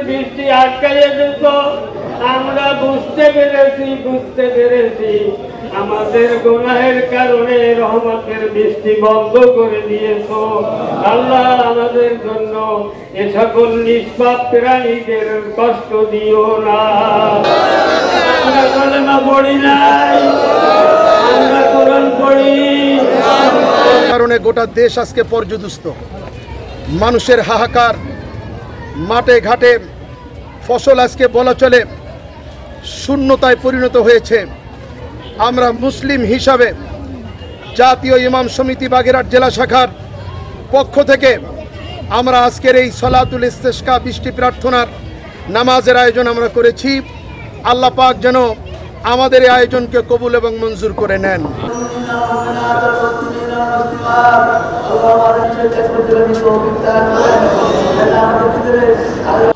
বৃষ্টি আটকাইয়ে দিত। আমরা বুঝতে পেরেছি আমাদের গুনাহের কারণে রহমতের বৃষ্টি বন্ধ করে দিয়েছো। আল্লাহ আমাদের জন্য এ সকল নিষ্পাপ প্রাণীদের কষ্ট দিও না। আমরা কলেমা পড়ি নাই, আমরা কোরআন পড়ি। কারণে গোটা দেশ আজকে পর্যদুস্ত, মানুষের হাহাকার, মাঠে ঘাটে ফসল আজকে বলা চলে শূন্যতায় পরিণত হয়েছে। আমরা মুসলিম হিসাবে জাতীয় ইমাম সমিতি বাগেরহাট জেলা শাখার পক্ষ থেকে আমরা আজকের এই সলাতুল ইস্তেসকা বৃষ্টি প্রার্থনার নামাজের আয়োজন আমরা করেছি। আল্লাহ পাক যেন আমাদের এই আয়োজনকে কবুল এবং মঞ্জুর করে নেন।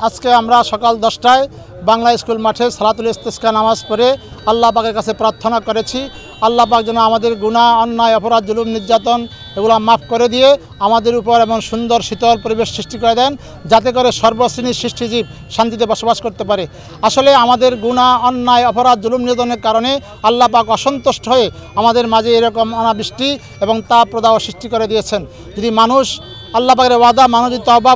আজকে আমরা সকাল 10টায় বাংলা স্কুল মাঠে সালাতুল ইস্তেসকা নামাজ পড়ে আল্লাহ পাকের কাছে প্রার্থনা করেছি। আল্লাহ পাক যেন আমাদের গুনাহ, অন্যায়, অপরাধ, জুলুম, নির্যাতন এগুলো মাফ করে দিয়ে আমাদের উপর এমন সুন্দর শীতল পরিবেশ সৃষ্টি করে দেন, যাতে করে সর্বশ্রেণীর সৃষ্টিজীব শান্তিতে বসবাস করতে পারে। আসলে আমাদের গুনাহ, অন্যায়, অপরাধ, জুলুম, নির্যাতনের কারণে আল্লাহ পাক অসন্তুষ্ট হয়ে আমাদের মাঝে এরকম অনাবৃষ্টি এবং তাপ প্রদাহ সৃষ্টি করে দিয়েছেন। যদি মানুষ আল্লাহ পাকের ওয়াদা, মানুষ যদি তওবা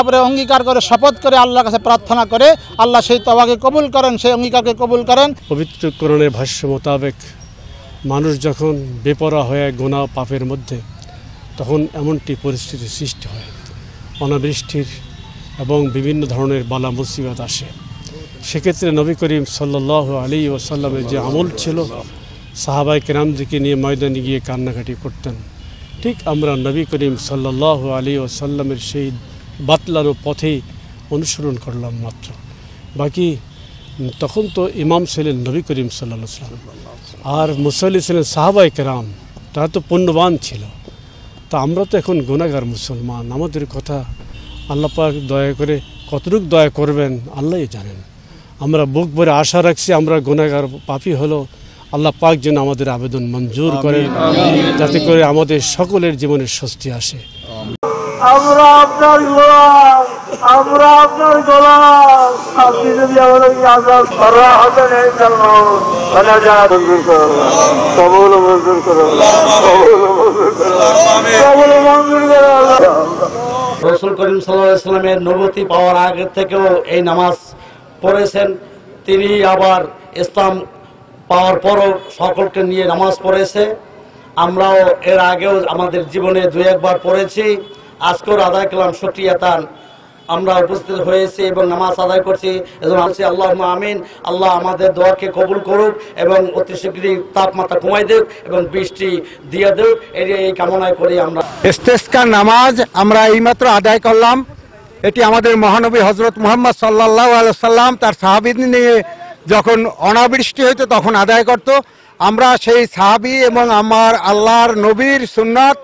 করে অঙ্গীকার করে শপথ করে আল্লাহর কাছে প্রার্থনা করে, আল্লাহ সেই তওবাকে কবুল করেন, সেই অঙ্গীকারকে কবুল করেন। পবিত্র কোরআনের ভাষ্য মোতাবেক মানুষ যখন বেপরোয়া হয়ে গুনাহ পাপের মধ্যে, তখন এমনটি পরিস্থিতির সৃষ্টি হয়, অনাবৃষ্টির এবং বিভিন্ন ধরনের বালা মুসিবত আসে। সেক্ষেত্রে নবী করিম সাল্লাল্লাহু আলাইহি ওয়াসাল্লামের যে আমল ছিল, সাহাবায়ে কেরামদেরকে নিয়ে ময়দানে গিয়ে কান্নাকাটি করতেন। ঠিক আমরা নবী করিম সাল্লাল্লাহু আলাইহি ওয়াসাল্লামের সেই বাতলানো পথেই অনুসরণ করলাম মাত্র। বাকি তখন তো ইমাম ছিলেন নবী করিম সাল্লাল্লাহু আলাইহি ওয়াসাল্লাম, আর মুসল্লি ছিলেন সাহাবায়ে কেরাম, তারা তো পুণ্যবান ছিল। তা আমরা তো এখন গুনাহগার মুসলমান, আমাদের কথা আল্লাহ পাক দয়া করে কতটুকু দয়া করবেন আল্লাহই জানেন। আমরা বুক ভরে আশা রাখছি, আমরা গুনাহগার পাপী হলো আল্লাহ পাক যেন আমাদের আবেদন মঞ্জুর করেন, যাতে করে আমাদের সকলের জীবনে স্বস্তি আসে। আমরা আপনার গোলাম, আপনি যদি আমাদের আজাদ করা হবে না, কবুল মঞ্জুর করো। রাসূল করিম সাল্লাল্লাহু আলাইহি ওয়াসাল্লামের নবুয়তি পাওয়ার আগে থেকেও এই নামাজ পড়েছেন। তিনি আবার ইসলাম পাওয়ার পরও সকলকে নিয়ে নামাজ পড়েছে। আমরাও এর আগেও আমাদের জীবনে 2-1 বার পড়েছি। আজকেও আদায় করলাম, শুকরিয়াতান আমরা উপস্থিত হয়েছি এবং নামাজ আদায় করছি। এজন্য বলছি আল্লাহুম্মা আমিন। আল্লাহ আমাদের দোয়াকে কবুল করুক এবং অতি শীঘ্রই তাপমাত্রা কমাই দেব এবং বৃষ্টি দিয়ে দেব, এই কামনায় করি। আমরা ইস্তেসকার নামাজ আমরা এইমাত্র আদায় করলাম। এটি আমাদের মহানবী হযরত মুহাম্মদ সাল্লাল্লাহু আলাইহি ওয়াসাল্লাম তার সাহাবীদের নিয়ে যখন অনাবৃষ্টি হইতো তখন আদায় করত। আমরা সেই সাহাবী এবং আমার আল্লাহর নবীর সুন্নাত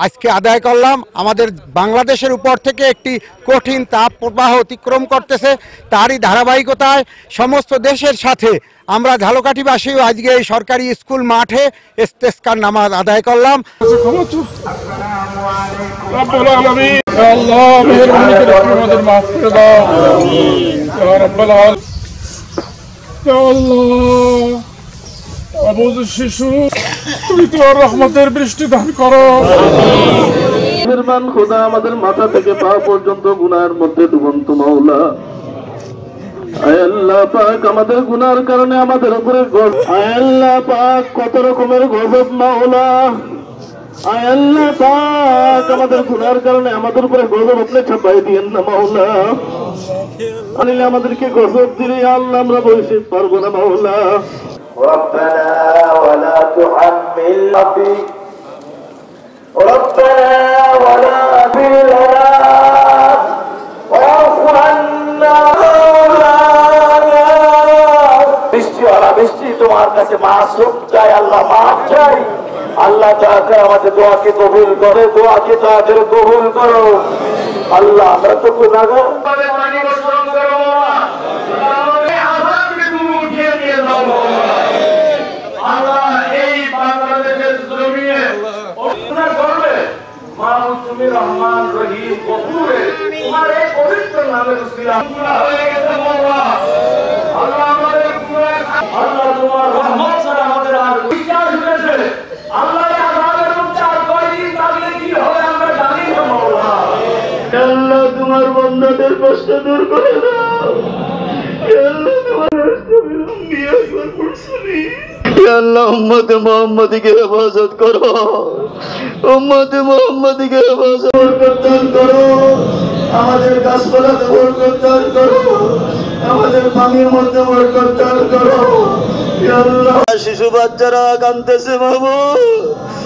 আজকে আদায় করলাম। আমাদের বাংলাদেশের উপর থেকে একটি কঠিন তাপ প্রবাহ অতিক্রম করতেছে, তারই ধারাবাহিকতায় সমস্ত দেশের সাথে আমরা ঝালকাঠিবাসীও আজকে এই সরকারি স্কুল মাঠে ইস্তেসকার নামাজ আদায় করলাম। শিশু তুমি তোমার রহমতের বৃষ্টি দান করো। মেহেরবান খোদা, আমাদের মাথা থেকে পা পর্যন্ত গুনাহের মধ্যে ডুবন্ত মাওলা, আয় আল্লাহ পাক আমাদের গুনার কারণে আমাদের উপরে আয় আল্লাহ পাক কত রকমের গজব মাওলা, আয় আল্লাহ পাক আমাদের গুনার কারণে আমাদের উপরে গজব আপনি ছাপাই দিয়েন না মাওলা। আনিলে আমাদেরকে গজব দিলে আল্লাহ আমরা বসে পারবো না মাওলা। ربنا ولا تحملنا ربنا ولا تحملنا واعف عنا বৃষ্টি তোমার কাছে মাসুক চাই, আল্লাহ মাফ চাই। আল্লাহ দয়া করে আমাদের দোয়াকে কবুল করো, দোয়াকে দয়া করে কবুল করো। আল্লাহ আমরা তো গুনাহগার, রহমান রহিম গফুরে তোমার এই পবিত্র নামের উসিলা হয়ে গেছে মওলা আল্লাহ আমাদের আল্লাহ তোমার রহমত ছাড়া আমাদের আর বিশ্বাস হয়েছে আল্লাহ আযাবের মধ্যে আর কয়দিন থাকলে কি হবে আমরা জানি না মওলা আল্লাহ তোমার বান্দাদের কষ্ট দূর করে দাও আল্লাহ তোমার রাস্তা একবার পড়ছনি আল্লাহ উম্মতে মুহাম্মাদীকে হেফাজত করো উম্মতে মুহাম্মাদীকে হেফাজত করো আমাদের গাছপালাতে বরকত দান করো আমাদের পানির মধ্যে বরকত দান করো আল্লাহ শিশু বাচ্চারা কাঁদতেছে মাহবুব